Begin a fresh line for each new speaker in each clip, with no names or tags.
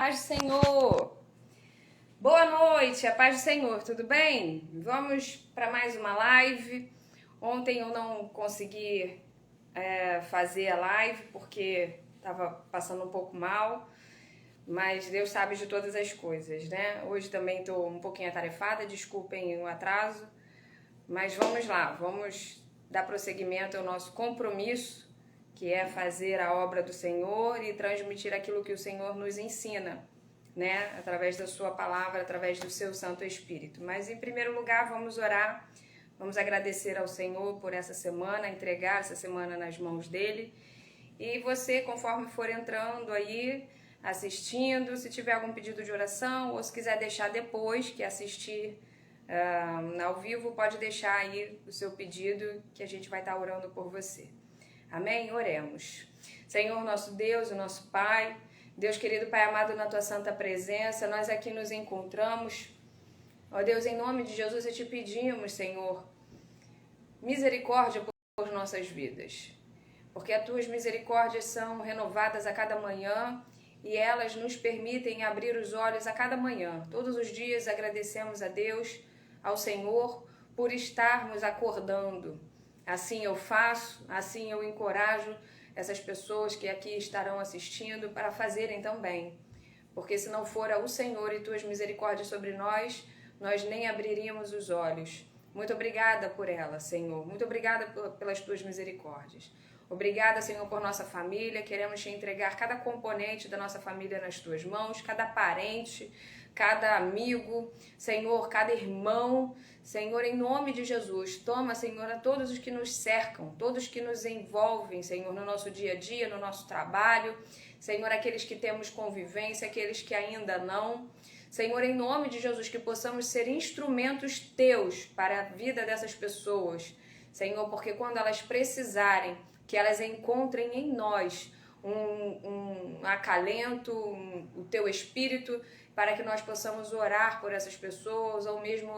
paz do Senhor! Boa noite, a paz do Senhor, tudo bem? Vamos para mais uma live. Ontem eu não consegui fazer a live porque estava passando um pouco mal, mas Deus sabe de todas as coisas, né? Hoje também estou um pouquinho atarefada, desculpem o atraso, mas vamos lá, vamos dar prosseguimento ao nosso compromisso, que é fazer a obra do Senhor e transmitir aquilo que o Senhor nos ensina, né? Através da sua palavra, através do seu Santo Espírito. Mas em primeiro lugar, vamos orar, vamos agradecer ao Senhor por essa semana, entregar essa semana nas mãos dele. E você, conforme for entrando aí, assistindo, se tiver algum pedido de oração ou se quiser deixar depois que assistir ao vivo, pode deixar aí o seu pedido que a gente vai estar orando por você. Amém? Oremos. Senhor, nosso Deus, o nosso Pai, Deus querido, Pai amado, na Tua santa presença, nós aqui nos encontramos. Ó Deus, em nome de Jesus, eu te pedimos, Senhor, misericórdia por nossas vidas, porque as Tuas misericórdias são renovadas a cada manhã e elas nos permitem abrir os olhos a cada manhã. Todos os dias agradecemos a Deus, ao Senhor, por estarmos acordando. Assim eu faço, assim eu encorajo essas pessoas que aqui estarão assistindo para fazerem também. Porque se não fora o Senhor e Tuas misericórdias sobre nós, nós nem abriríamos os olhos. Muito obrigada por ela, Senhor. Muito obrigada pelas Tuas misericórdias. Obrigada, Senhor, por nossa família. Queremos Te entregar cada componente da nossa família nas Tuas mãos, cada parente, cada amigo, Senhor, cada irmão. Senhor, em nome de Jesus, toma, Senhor, a todos os que nos cercam, todos que nos envolvem, Senhor, no nosso dia a dia, no nosso trabalho. Senhor, aqueles que temos convivência, aqueles que ainda não. Senhor, em nome de Jesus, que possamos ser instrumentos Teus para a vida dessas pessoas. Senhor, porque quando elas precisarem, que elas encontrem em nós um acalento, o Teu Espírito, para que nós possamos orar por essas pessoas, ou mesmo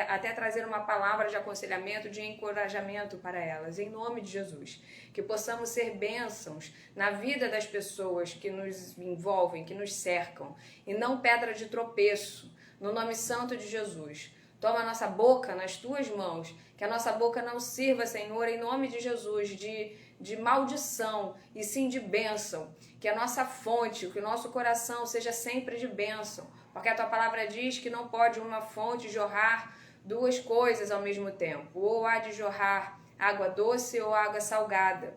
até trazer uma palavra de aconselhamento, de encorajamento para elas, em nome de Jesus. Que possamos ser bênçãos na vida das pessoas que nos envolvem, que nos cercam, e não pedra de tropeço, no nome santo de Jesus. Toma a nossa boca nas Tuas mãos, que a nossa boca não sirva, Senhor, em nome de Jesus, de maldição, e sim de bênção. Que a nossa fonte, que o nosso coração seja sempre de bênção. Porque a Tua palavra diz que não pode uma fonte jorrar duas coisas ao mesmo tempo. Ou há de jorrar água doce ou água salgada.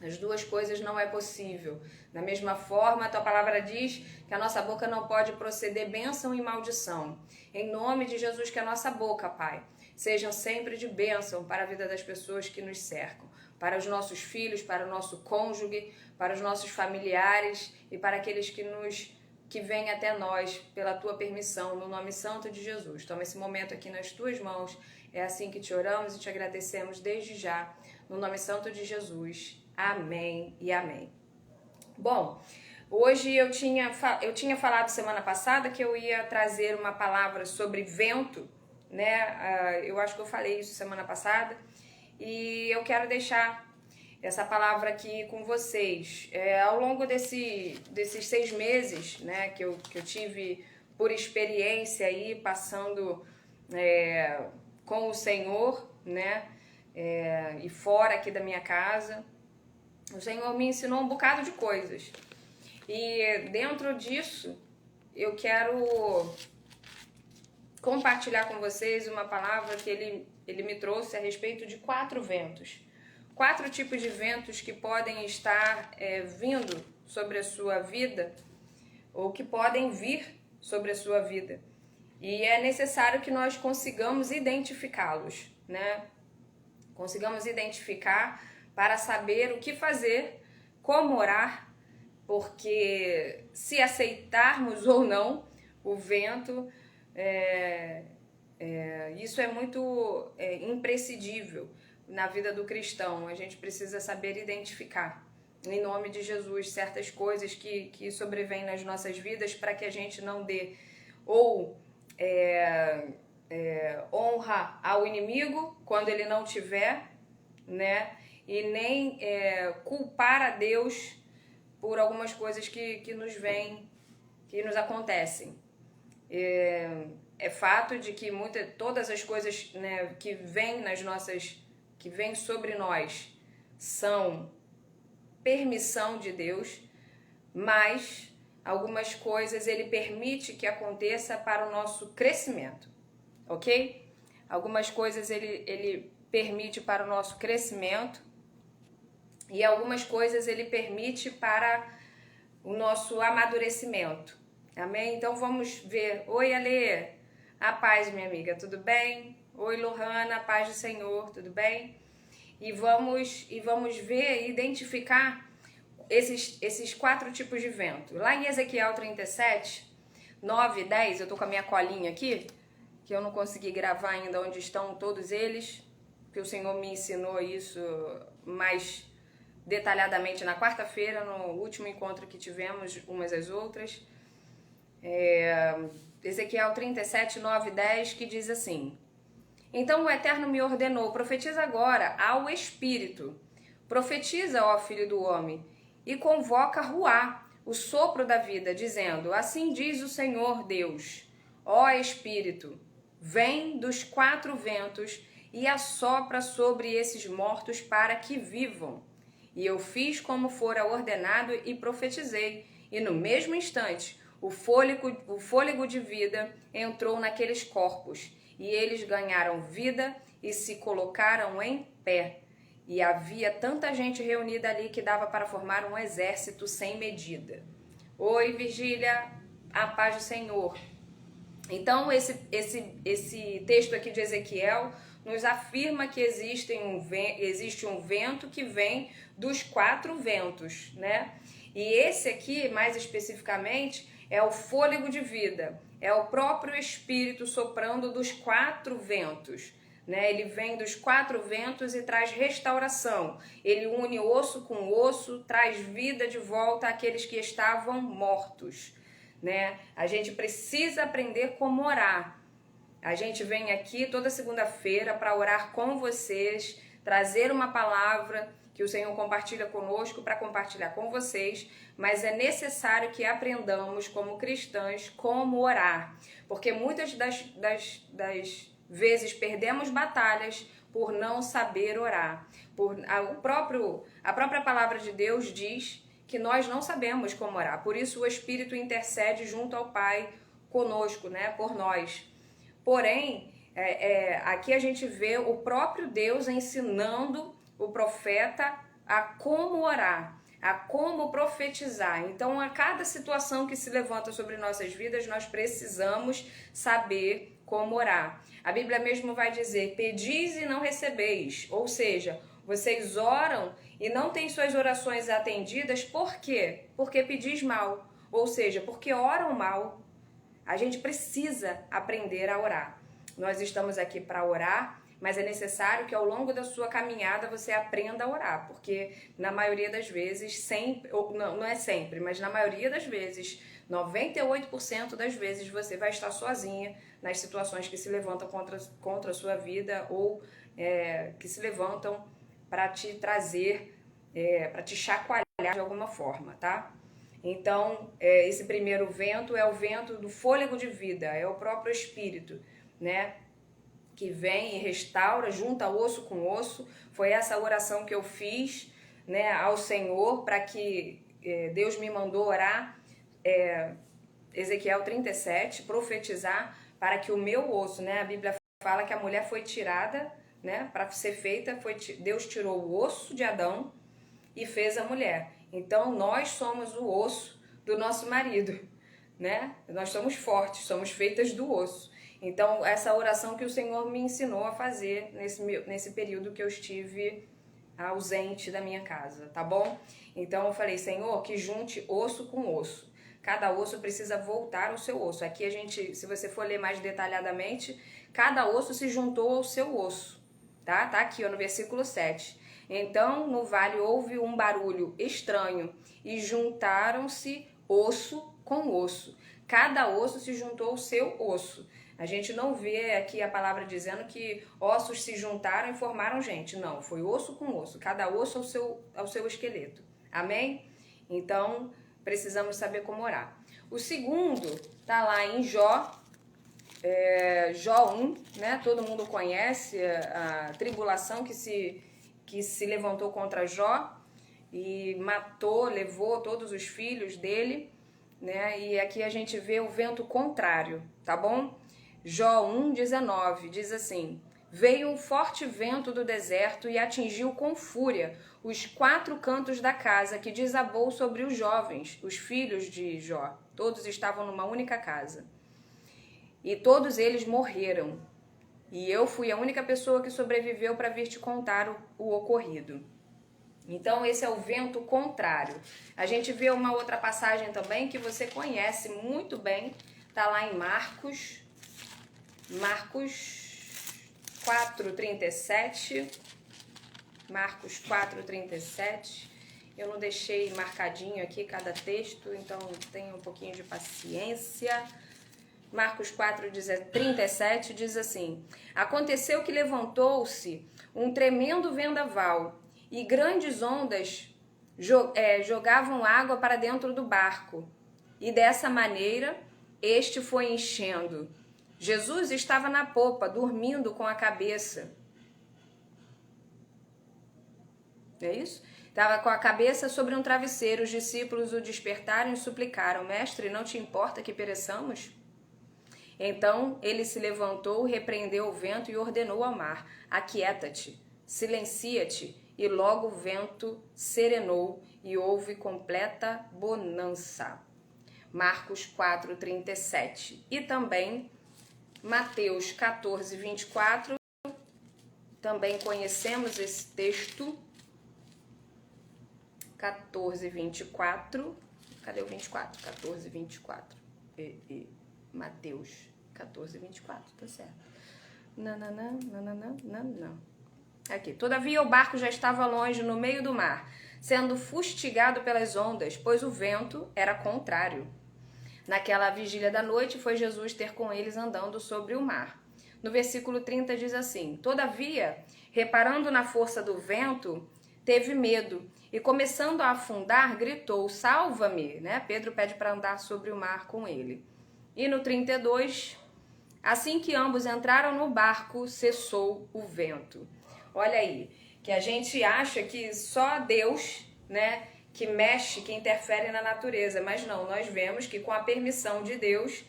As duas coisas não é possível. Da mesma forma, a Tua palavra diz que a nossa boca não pode proceder bênção e maldição. Em nome de Jesus, que a nossa boca, Pai, sejam sempre de bênção para a vida das pessoas que nos cercam, para os nossos filhos, para o nosso cônjuge, para os nossos familiares e para aqueles que vêm até nós pela Tua permissão, no nome santo de Jesus. Toma esse momento aqui nas Tuas mãos. É assim que Te oramos e Te agradecemos desde já, no nome santo de Jesus. Amém e amém. Bom, hoje eu tinha falado semana passada que eu ia trazer uma palavra sobre vento, né? Eu acho que eu falei isso semana passada e eu quero deixar essa palavra aqui com vocês. Ao longo desses 6 meses, né, que eu tive por experiência aí, passando com o Senhor, né, e fora aqui da minha casa, o Senhor me ensinou um bocado de coisas. E dentro disso, eu quero compartilhar com vocês uma palavra que ele me trouxe a respeito de 4 ventos. 4 tipos de ventos que podem estar vindo sobre a sua vida, ou que podem vir sobre a sua vida. E é necessário que nós consigamos identificá-los, né? Consigamos identificar para saber o que fazer, como orar, porque se aceitarmos ou não o vento, isso é muito imprescindível na vida do cristão. A gente precisa saber identificar, em nome de Jesus, certas coisas que sobrevêm nas nossas vidas para que a gente não dê ou honra ao inimigo quando ele não tiver, né? E nem culpar a Deus por algumas coisas que nos vêm que nos acontecem. É fato de que todas as coisas, né, que vêm sobre nós são permissão de Deus, mas algumas coisas ele permite que aconteça para o nosso crescimento, ok? Algumas coisas ele permite para o nosso crescimento e algumas coisas ele permite para o nosso amadurecimento, amém? Então vamos ver. Oi, Ale, a paz, minha amiga, tudo bem? Oi, Lohana, a paz do Senhor, tudo bem? E vamos ver e identificar esses 4 tipos de vento. Lá em Ezequiel 37, 9 e 10, eu tô com a minha colinha aqui, que eu não consegui gravar ainda onde estão todos eles, que o Senhor me ensinou isso mais detalhadamente na quarta-feira, no último encontro que tivemos umas às outras. Ezequiel 37, 9 e 10, que diz assim: Então o Eterno me ordenou, profetiza agora ao Espírito. Profetiza, ó filho do homem, e convoca Ruá, o sopro da vida, dizendo: Assim diz o Senhor Deus, ó Espírito, vem dos 4 ventos e assopra sobre esses mortos para que vivam. E eu fiz como fora ordenado e profetizei, e no mesmo instante o fôlego de vida entrou naqueles corpos, e eles ganharam vida e se colocaram em pé. E havia tanta gente reunida ali que dava para formar um exército sem medida. Oi, Virgília, a paz do Senhor. Então, esse texto aqui de Ezequiel nos afirma que existe um vento que vem dos 4 ventos, né? E esse aqui, mais especificamente, é o fôlego de vida, é o próprio Espírito soprando dos 4 ventos, né? Ele vem dos 4 ventos e traz restauração, ele une osso com osso, traz vida de volta àqueles que estavam mortos, né? A gente precisa aprender como orar. A gente vem aqui toda segunda-feira para orar com vocês, trazer uma palavra que o Senhor compartilha conosco para compartilhar com vocês, mas é necessário que aprendamos como cristãs como orar, porque muitas das vezes perdemos batalhas por não saber orar. A própria palavra de Deus diz que nós não sabemos como orar, por isso o Espírito intercede junto ao Pai conosco, né, por nós. Porém, aqui a gente vê o próprio Deus ensinando o profeta a como orar, a como profetizar. Então, a cada situação que se levanta sobre nossas vidas, nós precisamos saber como orar. A Bíblia mesmo vai dizer: pedis e não recebeis, ou seja, vocês oram e não têm suas orações atendidas, por quê? Porque pedis mal, ou seja, porque oram mal. A gente precisa aprender a orar. Nós estamos aqui para orar, mas é necessário que ao longo da sua caminhada você aprenda a orar, porque na maioria das vezes, sempre, ou não é sempre, mas na maioria das vezes, 98% das vezes você vai estar sozinha nas situações que se levantam contra a sua vida ou que se levantam para te trazer, para te chacoalhar de alguma forma, tá? Então, esse primeiro vento é o vento do fôlego de vida, é o próprio Espírito, né? Que vem e restaura, junta osso com osso. Foi essa oração que eu fiz, né, ao Senhor, para que Deus me mandou orar, Ezequiel 37, profetizar para que o meu osso, né? A Bíblia fala que a mulher foi tirada, né? Para ser feita, Deus tirou o osso de Adão e fez a mulher. Então, nós somos o osso do nosso marido, né? Nós somos fortes, somos feitas do osso. Então, essa oração que o Senhor me ensinou a fazer nesse período que eu estive ausente da minha casa, tá bom? Então, eu falei: Senhor, que junte osso com osso. Cada osso precisa voltar ao seu osso. Aqui a gente, se você for ler mais detalhadamente, cada osso se juntou ao seu osso, tá? Tá aqui, ó, no versículo 7. Então, no vale houve um barulho estranho e juntaram-se osso com osso. Cada osso se juntou ao seu osso. A gente não vê aqui a palavra dizendo que ossos se juntaram e formaram gente. Não, foi osso com osso. Cada osso ao seu esqueleto. Amém? Então, precisamos saber como orar.
O segundo está lá em Jó, Jó 1, né? Todo mundo conhece a tribulação que se levantou contra Jó e matou, levou todos os filhos dele, né? E aqui a gente vê o vento contrário, tá bom? Jó 1,19 diz assim: veio um forte vento do deserto e atingiu com fúria os 4 cantos da casa, que desabou sobre os jovens, os filhos de Jó. Todos estavam numa única casa. E todos eles morreram. E eu fui a única pessoa que sobreviveu para vir te contar o ocorrido. Então esse é o vento contrário. A gente vê uma outra passagem também que você conhece muito bem. Tá lá em Marcos 4:37. Marcos 4:37. Eu não deixei marcadinho aqui cada texto, então tenha um pouquinho de paciência. Marcos 4:37 diz assim: aconteceu que levantou-se um tremendo vendaval e grandes ondas jogavam água para dentro do barco, e dessa maneira este foi enchendo. Jesus estava na popa, dormindo com a cabeça. É isso? Estava com a cabeça sobre um travesseiro. Os discípulos o despertaram e suplicaram: mestre, não te importa que pereçamos? Então ele se levantou, repreendeu o vento e ordenou ao mar: aquieta-te, silencia-te. E logo o vento serenou e houve completa bonança. Marcos 4:37. E também Mateus 14:24. Também conhecemos esse texto. 14:24. Cadê o 24? 14:24. Mateus 14:24, tá certo. Não. Aqui. Todavia o barco já estava longe no meio do mar, sendo fustigado pelas ondas, pois o vento era contrário. Naquela vigília da noite foi Jesus ter com eles andando sobre o mar. No versículo 30 diz assim: todavia, reparando na força do vento, teve medo e, começando a afundar, gritou: salva-me, né? Pedro pede para andar sobre o mar com ele. E no 32, assim que ambos entraram no barco, cessou o vento. Olha aí, que a gente acha que só Deus, né, que mexe, que interfere na natureza, mas não, nós vemos que com a permissão de Deus,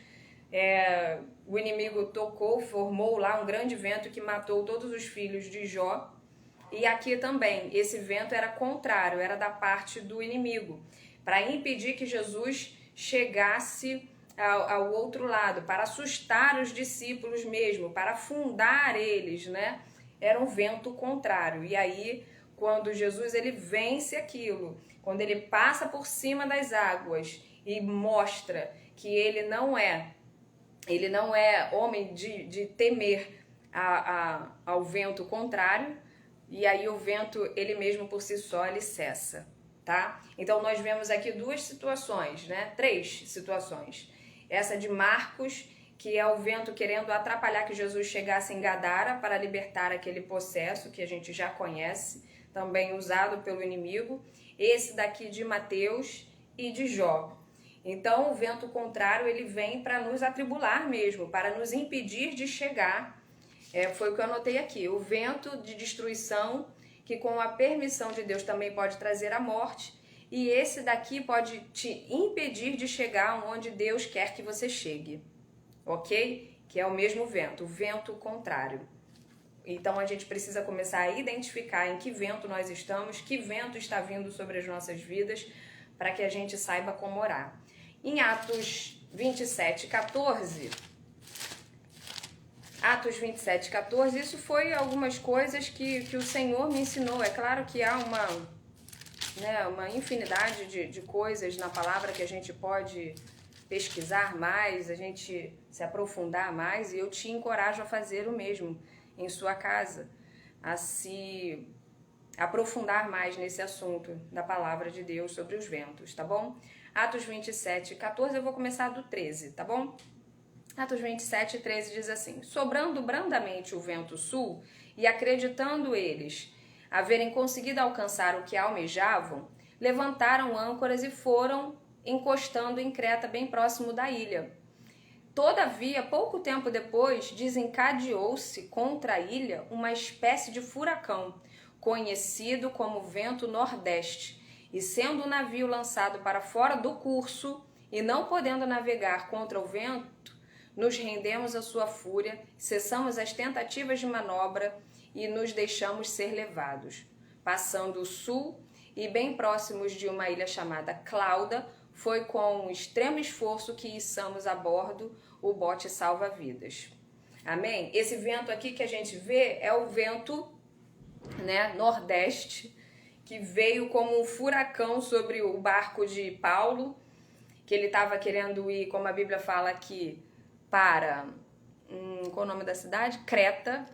o inimigo tocou, formou lá um grande vento que matou todos os filhos de Jó. E aqui também, esse vento era contrário, era da parte do inimigo, para impedir que Jesus chegasse ao outro lado, para assustar os discípulos mesmo, para afundar eles, né? Era um vento contrário. E aí, quando Jesus ele vence aquilo, quando ele passa por cima das águas e mostra que ele não é homem de temer ao vento contrário, e aí o vento, ele mesmo por si só, ele cessa, tá? Então nós vemos aqui 2 situações, né? 3 situações. Essa de Marcos, que é o vento querendo atrapalhar que Jesus chegasse em Gadara para libertar aquele possesso que a gente já conhece, também usado pelo inimigo. Esse daqui de Mateus e de Jó. Então o vento contrário, ele vem para nos atribular mesmo, para nos impedir de chegar. Foi o que eu anotei aqui, o vento de destruição, que com a permissão de Deus também pode trazer a morte, e esse daqui pode te impedir de chegar onde Deus quer que você chegue, ok? Que é o mesmo vento, o vento contrário. Então a gente precisa começar a identificar em que vento nós estamos, que vento está vindo sobre as nossas vidas, para que a gente saiba como orar. Em Atos 27:14... Atos 27:14, isso foi algumas coisas que o Senhor me ensinou. É claro que há uma infinidade de coisas na palavra que a gente pode pesquisar mais, a gente se aprofundar mais, e eu te encorajo a fazer o mesmo em sua casa, a se aprofundar mais nesse assunto da palavra de Deus sobre os ventos, tá bom? Atos 27:14, eu vou começar do 13, tá bom? Atos 27:13 diz assim: sobrando brandamente o vento sul, e acreditando eles haverem conseguido alcançar o que almejavam, levantaram âncoras e foram encostando em Creta, bem próximo da ilha. Todavia, pouco tempo depois, desencadeou-se contra a ilha uma espécie de furacão, conhecido como vento nordeste, e sendo o navio lançado para fora do curso e não podendo navegar contra o vento, nos rendemos à sua fúria, cessamos as tentativas de manobra e nos deixamos ser levados. Passando o sul e bem próximos de uma ilha chamada Clauda, foi com extremo esforço que içamos a bordo o bote salva-vidas. Amém? Esse vento aqui que a gente vê é o vento, né, nordeste, que veio como um furacão sobre o barco de Paulo, que ele estava querendo ir, como a Bíblia fala aqui, para, qual é o nome da cidade? Creta,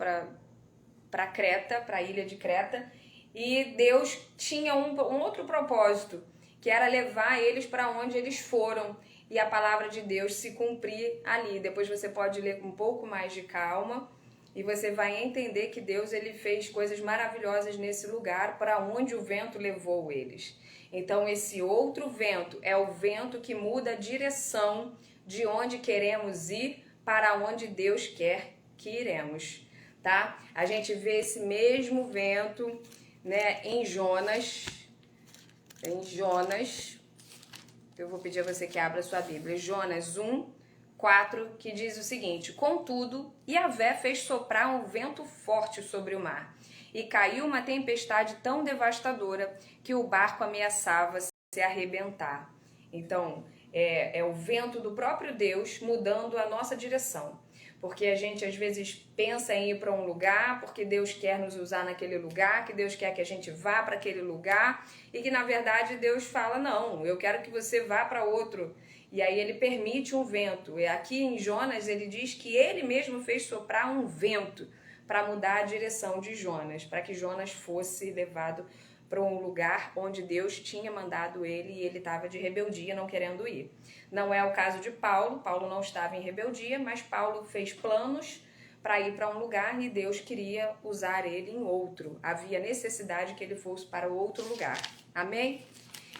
para Creta, para a ilha de Creta, e Deus tinha um outro propósito, que era levar eles para onde eles foram, e a palavra de Deus se cumprir ali. Depois você pode ler com um pouco mais de calma, e você vai entender que Deus ele fez coisas maravilhosas nesse lugar, para onde o vento levou eles. Então esse outro vento é o vento que muda a direção de onde queremos ir para onde Deus quer que iremos, tá? A gente vê esse mesmo vento, né, em Jonas, eu vou pedir a você que abra a sua Bíblia, Jonas 1:4, que diz o seguinte: contudo, Yahvé fez soprar um vento forte sobre o mar, e caiu uma tempestade tão devastadora que o barco ameaçava se arrebentar. Então, é o vento do próprio Deus mudando a nossa direção. Porque a gente às vezes pensa em ir para um lugar, porque Deus quer nos usar naquele lugar, que Deus quer que a gente vá para aquele lugar, e que na verdade Deus fala, não, eu quero que você vá para outro. E aí ele permite um vento. E aqui em Jonas ele diz que ele mesmo fez soprar um vento para mudar a direção de Jonas, para que Jonas fosse levado para um lugar onde Deus tinha mandado ele e ele estava de rebeldia, não querendo ir. Não é o caso de Paulo. Paulo não estava em rebeldia, mas Paulo fez planos para ir para um lugar e Deus queria usar ele em outro. Havia necessidade que ele fosse para outro lugar. Amém?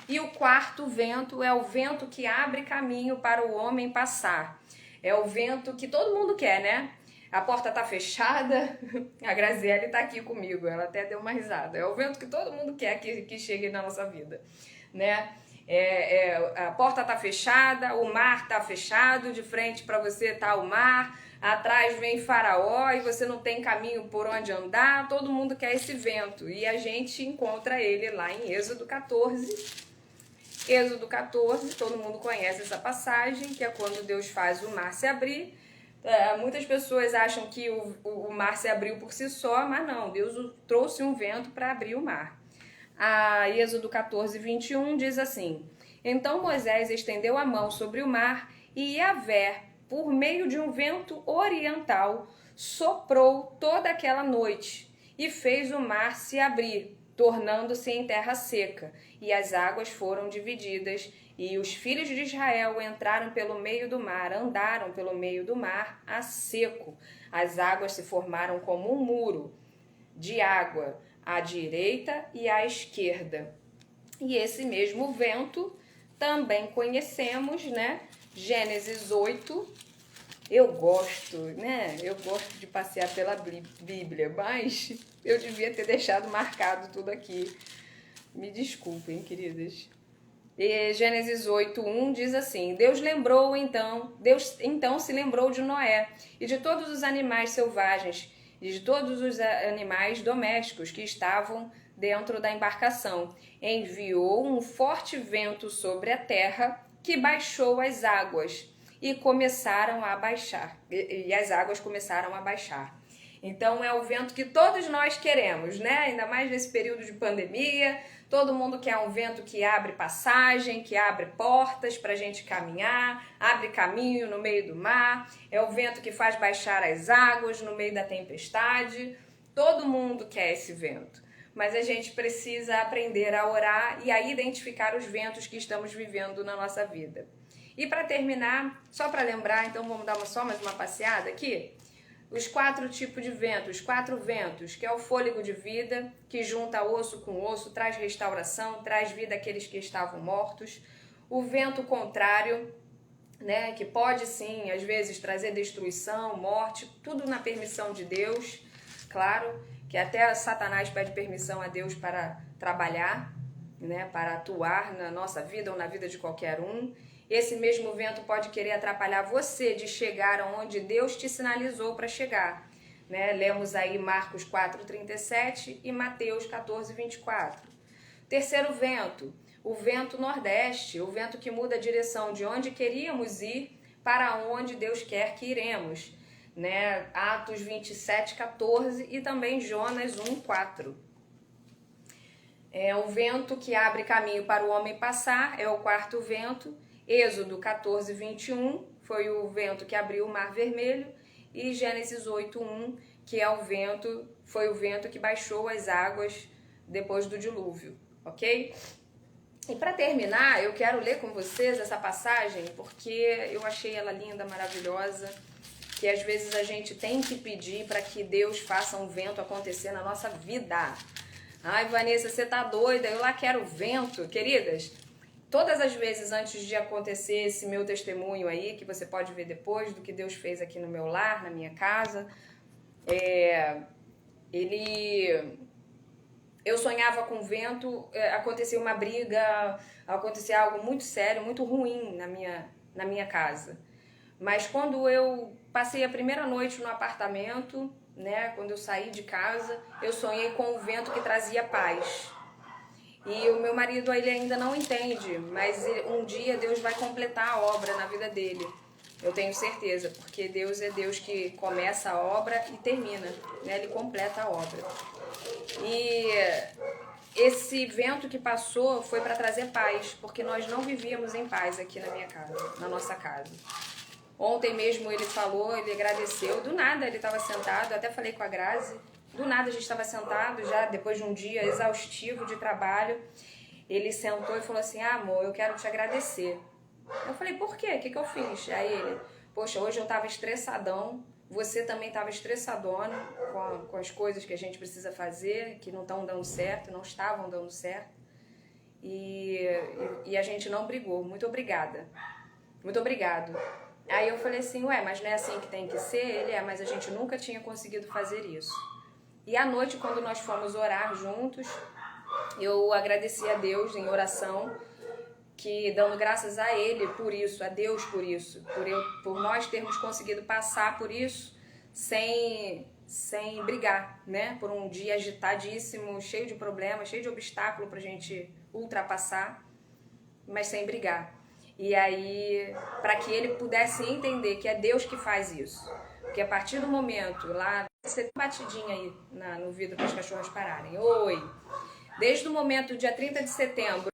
E o quarto vento é o vento que abre caminho para o homem passar. É o vento que todo mundo quer, né? A porta tá fechada, a Graziele tá aqui comigo, ela até deu uma risada. É o vento que todo mundo quer que chegue na nossa vida, né? A porta tá fechada, o mar tá fechado, de frente para você tá o mar, atrás vem Faraó e você não tem caminho por onde andar, todo mundo quer esse vento. E a gente encontra ele lá em Êxodo 14. Êxodo 14, todo mundo conhece essa passagem, que é quando Deus faz o mar se abrir. Muitas pessoas acham que o mar se abriu por si só, mas não, Deus trouxe um vento para abrir o mar. Êxodo 14:21 diz assim: então Moisés estendeu a mão sobre o mar e Yahvé, por meio de um vento oriental, soprou toda aquela noite e fez o mar se abrir, tornando-se em terra seca, e as águas foram divididas, e os filhos de Israel entraram pelo meio do mar, andaram pelo meio do mar a seco. As águas se formaram como um muro de água à direita e à esquerda. E esse mesmo vento também conhecemos, né? Gênesis 8. Eu gosto, né? Eu gosto de passear pela Bíblia, mas eu devia ter deixado marcado tudo aqui. Me desculpem, queridas. E Gênesis 8:1 diz assim: Deus então se lembrou de Noé e de todos os animais selvagens e de todos os animais domésticos que estavam dentro da embarcação. Enviou um forte vento sobre a terra que baixou as águas e começaram a baixar. E as águas começaram a baixar. Então é o vento que todos nós queremos, né? Ainda mais nesse período de pandemia. Todo mundo quer um vento que abre passagem, que abre portas para a gente caminhar, abre caminho no meio do mar. É o vento que faz baixar as águas no meio da tempestade. Todo mundo quer esse vento. Mas a gente precisa aprender a orar e a identificar os ventos que estamos vivendo na nossa vida. E para terminar, só para lembrar, então vamos dar só mais uma passeada aqui. Os 4 tipos de vento, os 4 ventos, que é o fôlego de vida, que junta osso com osso, traz restauração, traz vida àqueles que estavam mortos. O vento contrário, né, que pode sim, às vezes, trazer destruição, morte, tudo na permissão de Deus, claro, que até Satanás pede permissão a Deus para trabalhar, né, para atuar na nossa vida ou na vida de qualquer um. Esse mesmo vento pode querer atrapalhar você de chegar aonde Deus te sinalizou para chegar, né? Lemos aí Marcos 4:37 e Mateus 14:24. Terceiro vento, o vento nordeste, o vento que muda a direção de onde queríamos ir para onde Deus quer que iremos, né? Atos 27:14 e também Jonas 1:4. É o vento que abre caminho para o homem passar, é o quarto vento. Êxodo 14:21 foi o vento que abriu o Mar Vermelho, e Gênesis 8:1, que é foi o vento que baixou as águas depois do dilúvio, ok? E para terminar, eu quero ler com vocês essa passagem porque eu achei ela linda, maravilhosa, que às vezes a gente tem que pedir para que Deus faça um vento acontecer na nossa vida. Ai, Vanessa, você tá doida? Eu lá quero vento. Queridas, todas as vezes antes de acontecer esse meu testemunho aí, que você pode ver depois do que Deus fez aqui no meu lar, na minha casa, eu sonhava com vento, acontecia uma briga, acontecia algo muito sério, muito ruim na minha casa. Mas quando eu passei a primeira noite no apartamento, né, quando eu saí de casa, eu sonhei com um vento que trazia paz. E o meu marido, ele ainda não entende, mas um dia Deus vai completar a obra na vida dele. Eu tenho certeza, porque Deus é Deus que começa a obra e termina, né? Ele completa a obra. E esse vento que passou foi para trazer paz, porque nós não vivíamos em paz aqui na minha casa, na nossa casa. Ontem mesmo ele falou, ele agradeceu, do nada ele estava sentado, eu até falei com a Grazi, do nada a gente estava sentado já depois de um dia exaustivo de trabalho, ele sentou e falou assim, amor, eu quero te agradecer. Eu falei, por quê? O que eu fiz? Aí ele, poxa, hoje eu estava estressadão, você também estava estressadona com as coisas que a gente precisa fazer, que não estão dando certo, não estavam dando certo, e a gente não brigou, muito obrigada, muito obrigado. Aí eu falei assim, ué, mas não é assim que tem que ser? Ele, mas a gente nunca tinha conseguido fazer isso. E à noite, quando nós fomos orar juntos, eu agradeci a Deus em oração, que dando graças a Ele por isso, a Deus por isso, por nós termos conseguido passar por isso sem brigar, né? Por um dia agitadíssimo, cheio de problemas, cheio de obstáculo pra gente ultrapassar, mas sem brigar. E aí, para que ele pudesse entender que é Deus que faz isso. Porque a partir do momento, lá, você tem batidinha aí no vidro para as cachorras pararem. Oi! Desde o momento, dia 30 de setembro.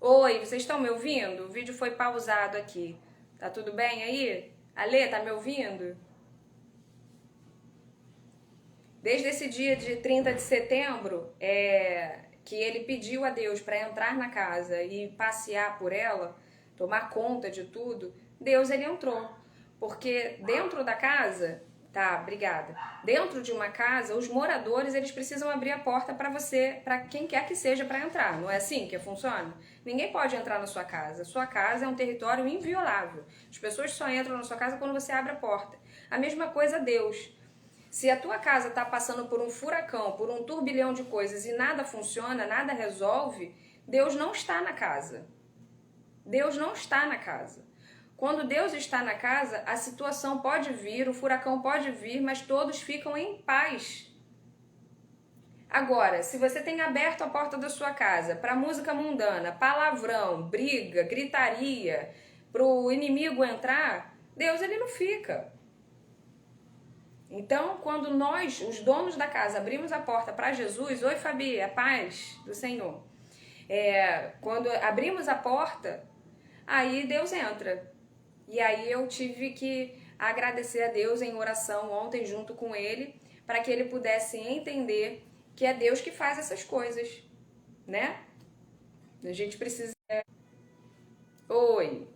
Oi, vocês estão me ouvindo? O vídeo foi pausado aqui. Tá tudo bem aí? Alê, tá me ouvindo? Desde esse dia de 30 de setembro, que ele pediu a Deus para entrar na casa e passear por ela, tomar conta de tudo, Deus, ele entrou. Porque dentro da casa, tá, obrigada. Dentro de uma casa, os moradores, eles precisam abrir a porta para você, para quem quer que seja para entrar. Não é assim que funciona? Ninguém pode entrar na sua casa. Sua casa é um território inviolável. As pessoas só entram na sua casa quando você abre a porta. A mesma coisa Deus. Se a tua casa está passando por um furacão, por um turbilhão de coisas e nada funciona, nada resolve, Deus não está na casa. Deus não está na casa. Quando Deus está na casa, a situação pode vir, o furacão pode vir, mas todos ficam em paz. Agora, se você tem aberto a porta da sua casa para música mundana, palavrão, briga, gritaria, para o inimigo entrar, Deus ele não fica. Então, quando nós, os donos da casa, abrimos a porta para Jesus, oi Fabi, a paz do Senhor. Quando abrimos a porta, aí Deus entra. E aí eu tive que agradecer a Deus em oração ontem junto com ele, para que ele pudesse entender que é Deus que faz essas coisas, né? A gente precisa... Oi,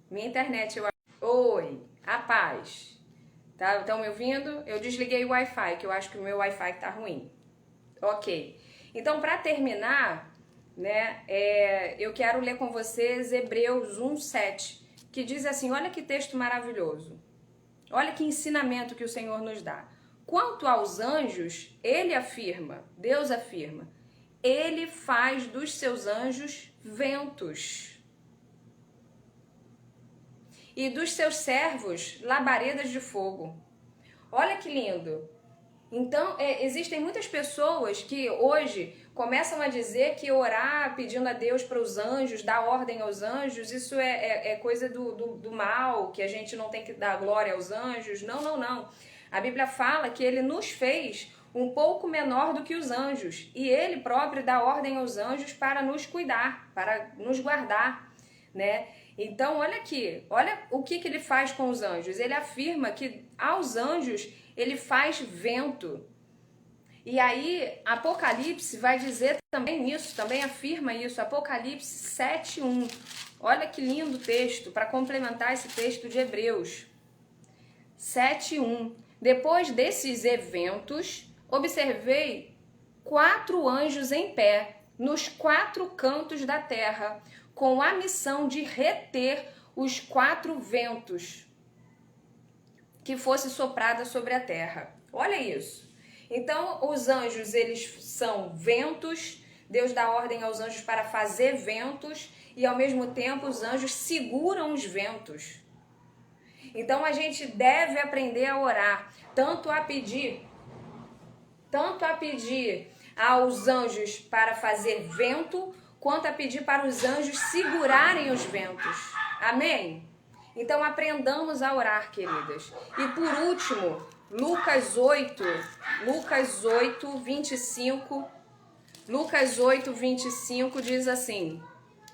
minha internet, oi, a paz. Tá? Estão me ouvindo? Eu desliguei o Wi-Fi, que eu acho que o meu Wi-Fi tá ruim. Ok. Então, para terminar, né? Eu quero ler com vocês Hebreus 1:7, que diz assim, olha que texto maravilhoso. Olha que ensinamento que o Senhor nos dá. Quanto aos anjos, ele afirma, Deus afirma, ele faz dos seus anjos ventos e dos seus servos labaredas de fogo. Olha que lindo. Então, existem muitas pessoas que hoje começam a dizer que orar pedindo a Deus para os anjos, dar ordem aos anjos, isso é coisa do mal, que a gente não tem que dar glória aos anjos. Não, não, não. A Bíblia fala que ele nos fez um pouco menor do que os anjos, e ele próprio dá ordem aos anjos para nos cuidar, para nos guardar, né? Então, olha aqui, olha o que ele faz com os anjos. Ele afirma que aos anjos ele faz vento. E aí, Apocalipse vai dizer também isso, também afirma isso, Apocalipse 7:1. Olha que lindo texto, para complementar esse texto de Hebreus. 7:1. Depois desses eventos, observei 4 anjos em pé, nos 4 cantos da terra, com a missão de reter os 4 ventos que fosse soprada sobre a terra. Olha isso. Então, os anjos, eles são ventos, Deus dá ordem aos anjos para fazer ventos, e ao mesmo tempo os anjos seguram os ventos. Então, a gente deve aprender a orar, tanto a pedir aos anjos para fazer vento, quanto a pedir para os anjos segurarem os ventos. Amém? Então aprendamos a orar, queridas. E por último, Lucas 8, 25. Lucas 8, 25 diz assim.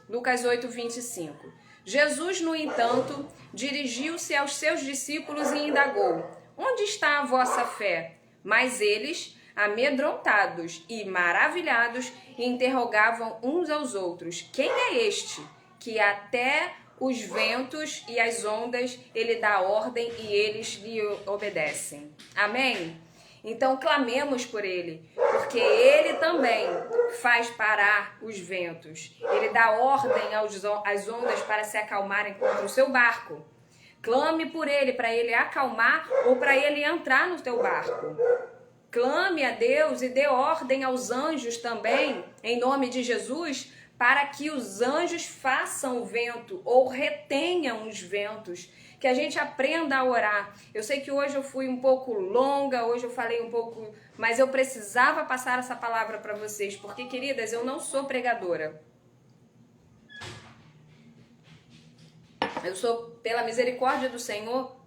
Lucas 8, 25. Jesus, no entanto, dirigiu-se aos seus discípulos e indagou: onde está a vossa fé? Mas eles, amedrontados e maravilhados, interrogavam uns aos outros: quem é este que até os ventos e as ondas ele dá ordem e eles lhe obedecem? Amém? Então clamemos por ele, porque ele também faz parar os ventos. Ele dá ordem às ondas para se acalmarem contra o seu barco. Clame por ele, para ele acalmar ou para ele entrar no teu barco. Clame a Deus e dê ordem aos anjos também, em nome de Jesus, para que os anjos façam o vento ou retenham os ventos, que a gente aprenda a orar. Eu sei que hoje eu fui um pouco longa, hoje eu falei um pouco, mas eu precisava passar essa palavra para vocês, porque, queridas, eu não sou pregadora. Eu sou, pela misericórdia do Senhor,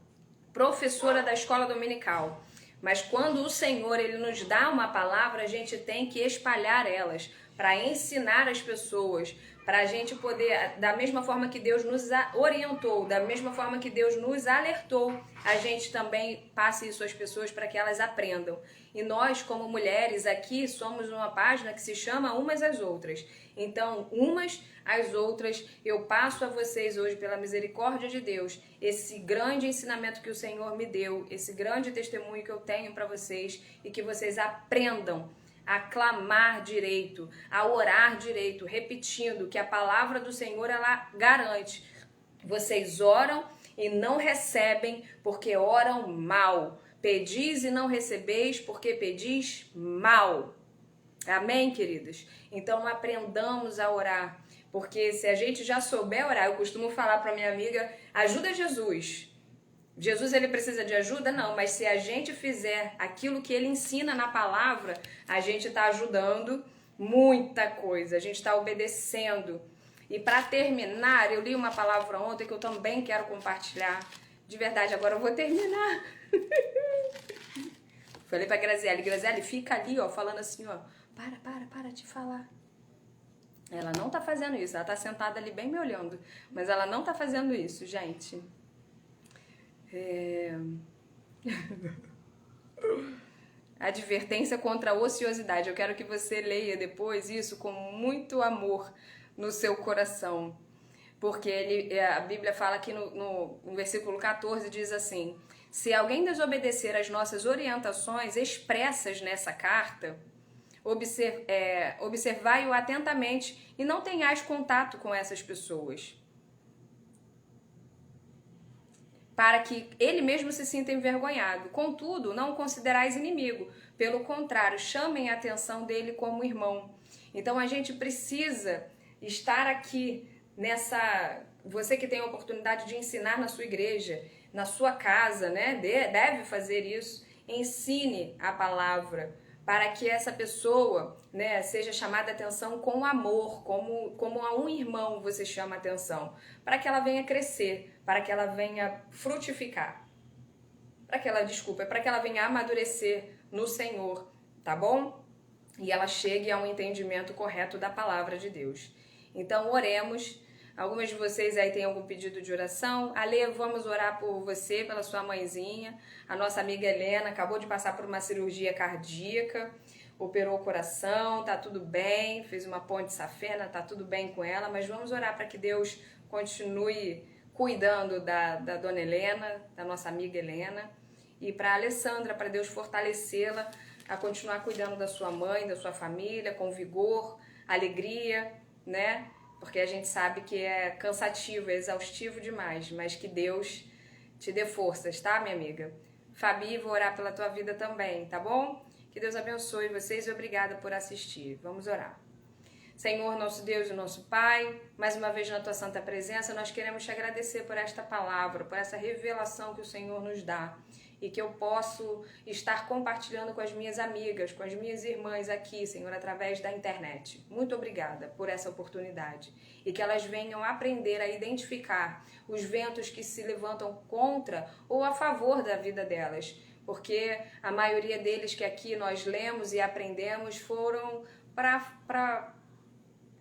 professora da escola dominical. Mas quando o Senhor ele nos dá uma palavra, a gente tem que espalhar elas para ensinar as pessoas, para a gente poder, da mesma forma que Deus nos orientou, da mesma forma que Deus nos alertou, a gente também passe isso às pessoas para que elas aprendam. E nós, como mulheres aqui, somos uma página que se chama Umas às Outras. Então, umas às outras, eu passo a vocês hoje, pela misericórdia de Deus, esse grande ensinamento que o Senhor me deu, esse grande testemunho que eu tenho para vocês, e que vocês aprendam a clamar direito, a orar direito, repetindo que a palavra do Senhor, ela garante. Vocês oram e não recebem porque oram mal. Pedis e não recebeis porque pedis mal. Amém, queridas? Então aprendamos a orar, porque se a gente já souber orar, eu costumo falar para minha amiga, ajuda Jesus. Jesus, ele precisa de ajuda? Não, mas se a gente fizer aquilo que ele ensina na palavra, a gente está ajudando muita coisa, a gente está obedecendo. E para terminar, eu li uma palavra ontem que eu também quero compartilhar. De verdade, agora eu vou terminar. Falei pra Graziele, Graziele, fica ali, ó, falando assim, ó, para de falar. Ela não tá fazendo isso, ela tá sentada ali bem me olhando, mas ela não tá fazendo isso, gente. Advertência contra a ociosidade. Eu quero que você leia depois isso com muito amor no seu coração. Porque a Bíblia fala aqui no versículo 14, diz assim: se alguém desobedecer às nossas orientações expressas nessa carta, observai-o atentamente e não tenhais contato com essas pessoas, para que ele mesmo se sinta envergonhado. Contudo, não o considerais inimigo. Pelo contrário, chamem a atenção dele como irmão. Então a gente precisa estar aqui nessa... Você que tem a oportunidade de ensinar na sua igreja, na sua casa, né? Deve fazer isso. Ensine a palavra para que essa pessoa, né, seja chamada a atenção com amor, como a um irmão você chama a atenção, para que ela venha crescer, para que ela venha frutificar, para que ela venha amadurecer no Senhor, tá bom? E ela chegue a um entendimento correto da palavra de Deus. Então, oremos. Algumas de vocês aí têm algum pedido de oração? Ale, vamos orar por você, pela sua mãezinha. A nossa amiga Helena acabou de passar por uma cirurgia cardíaca, operou o coração, tá tudo bem, fez uma ponte safena, tá tudo bem com ela, mas vamos orar para que Deus continue cuidando da dona Helena, da nossa amiga Helena, e para a Alessandra, para Deus fortalecê-la a continuar cuidando da sua mãe, da sua família, com vigor, alegria, né? Porque a gente sabe que é cansativo, é exaustivo demais, mas que Deus te dê forças, tá, minha amiga? Fabi, vou orar pela tua vida também, tá bom? Que Deus abençoe vocês e obrigada por assistir. Vamos orar. Senhor, nosso Deus e nosso Pai, mais uma vez na tua santa presença, nós queremos te agradecer por esta palavra, por essa revelação que o Senhor nos dá e que eu posso estar compartilhando com as minhas amigas, com as minhas irmãs aqui, Senhor, através da internet. Muito obrigada por essa oportunidade e que elas venham aprender a identificar os ventos que se levantam contra ou a favor da vida delas, porque a maioria deles que aqui nós lemos e aprendemos foram para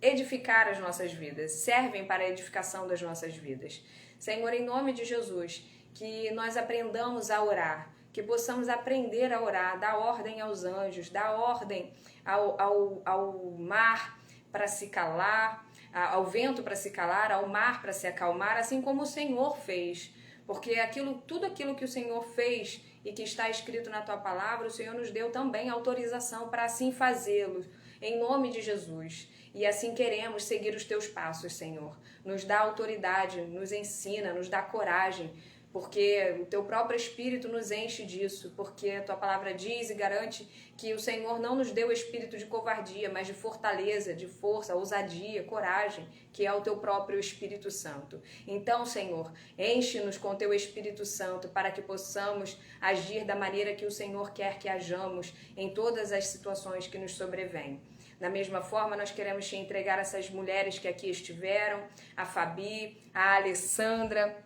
edificar as nossas vidas, servem para a edificação das nossas vidas. Senhor, em nome de Jesus, que nós aprendamos a orar, que possamos aprender a orar, dar ordem aos anjos, dar ordem ao mar para se calar, ao vento para se calar, ao mar para se acalmar, assim como o Senhor fez. Porque tudo aquilo que o Senhor fez e que está escrito na tua palavra, o Senhor nos deu também autorização para assim fazê-lo, em nome de Jesus. E assim queremos seguir os teus passos, Senhor. Nos dá autoridade, nos ensina, nos dá coragem, porque o teu próprio Espírito nos enche disso, porque a tua palavra diz e garante que o Senhor não nos deu espírito de covardia, mas de fortaleza, de força, ousadia, coragem, que é o teu próprio Espírito Santo. Então, Senhor, enche-nos com o teu Espírito Santo para que possamos agir da maneira que o Senhor quer que hajamos em todas as situações que nos sobrevêm. Da mesma forma, nós queremos te entregar essas mulheres que aqui estiveram, a Fabi, a Alessandra,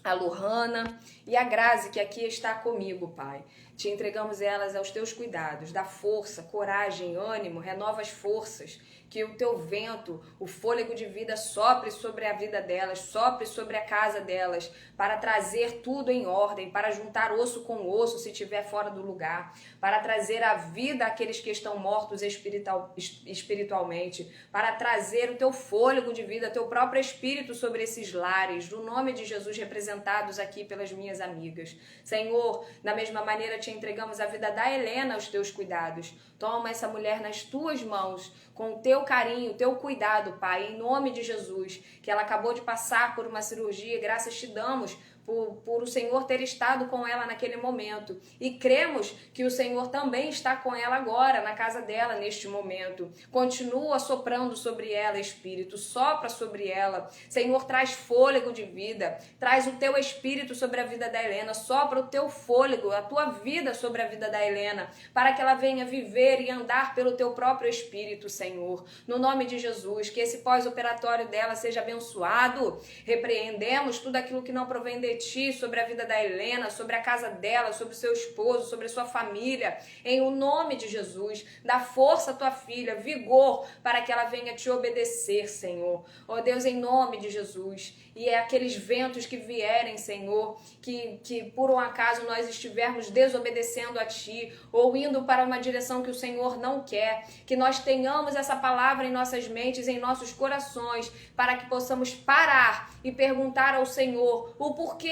a Lohana e a Grazi, que aqui está comigo, Pai. Te entregamos elas aos teus cuidados. Dá força, coragem, ânimo, renova as forças. Que o teu vento, o fôlego de vida sopre sobre a vida delas, sopre sobre a casa delas, para trazer tudo em ordem, para juntar osso com osso se estiver fora do lugar, para trazer a vida àqueles que estão mortos espiritualmente, para trazer o teu fôlego de vida, teu próprio espírito sobre esses lares, no nome de Jesus, representados aqui pelas minhas amigas. Senhor, da mesma maneira te entregamos a vida da Helena aos teus cuidados. Toma essa mulher nas tuas mãos, com o teu carinho, o teu cuidado, Pai, em nome de Jesus, que ela acabou de passar por uma cirurgia, graças te damos por o Senhor ter estado com ela naquele momento. E cremos que o Senhor também está com ela agora, na casa dela, neste momento. Continua soprando sobre ela, Espírito, sopra sobre ela. Senhor, traz fôlego de vida, traz o teu Espírito sobre a vida da Helena, sopra o teu fôlego, a tua vida sobre a vida da Helena, para que ela venha viver e andar pelo teu próprio Espírito, Senhor. No nome de Jesus, que esse pós-operatório dela seja abençoado. Repreendemos tudo aquilo que não provém de ti, sobre a vida da Helena, sobre a casa dela, sobre o seu esposo, sobre a sua família, em o nome de Jesus. Dá força à tua filha, vigor, para que ela venha te obedecer, Senhor. Ó Deus, em nome de Jesus. E é aqueles ventos que vierem, Senhor, que por um acaso nós estivermos desobedecendo a ti, ou indo para uma direção que o Senhor não quer, que nós tenhamos essa palavra em nossas mentes, em nossos corações, para que possamos parar e perguntar ao Senhor o porquê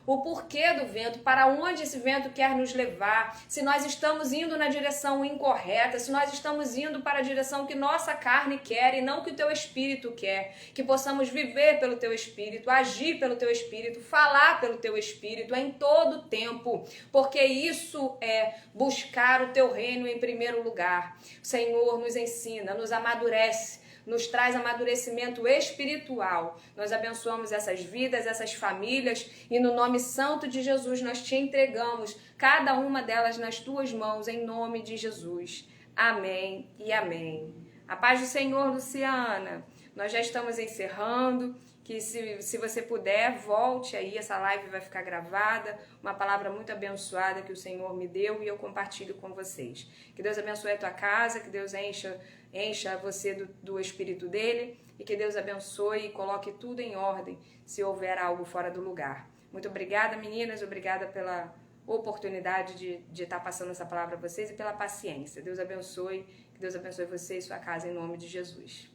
porquê do vento, para onde esse vento quer nos levar, se nós estamos indo na direção incorreta, se nós estamos indo para a direção que nossa carne quer e não que o teu espírito quer, que possamos viver pelo teu espírito, agir pelo teu espírito, falar pelo teu espírito em todo tempo, porque isso é buscar o teu reino em primeiro lugar. O Senhor nos ensina, nos amadurece, nos traz amadurecimento espiritual. Nós abençoamos essas vidas, essas famílias, e no nome santo de Jesus nós te entregamos cada uma delas nas tuas mãos, em nome de Jesus. Amém e amém. A paz do Senhor, Luciana. Nós já estamos encerrando, que se você puder, volte aí, essa live vai ficar gravada, uma palavra muito abençoada que o Senhor me deu e eu compartilho com vocês. Que Deus abençoe a tua casa, que Deus encha você do Espírito dele e que Deus abençoe e coloque tudo em ordem se houver algo fora do lugar. Muito obrigada, meninas, obrigada pela oportunidade de estar passando essa palavra a vocês e pela paciência. Deus abençoe, que Deus abençoe você e sua casa em nome de Jesus.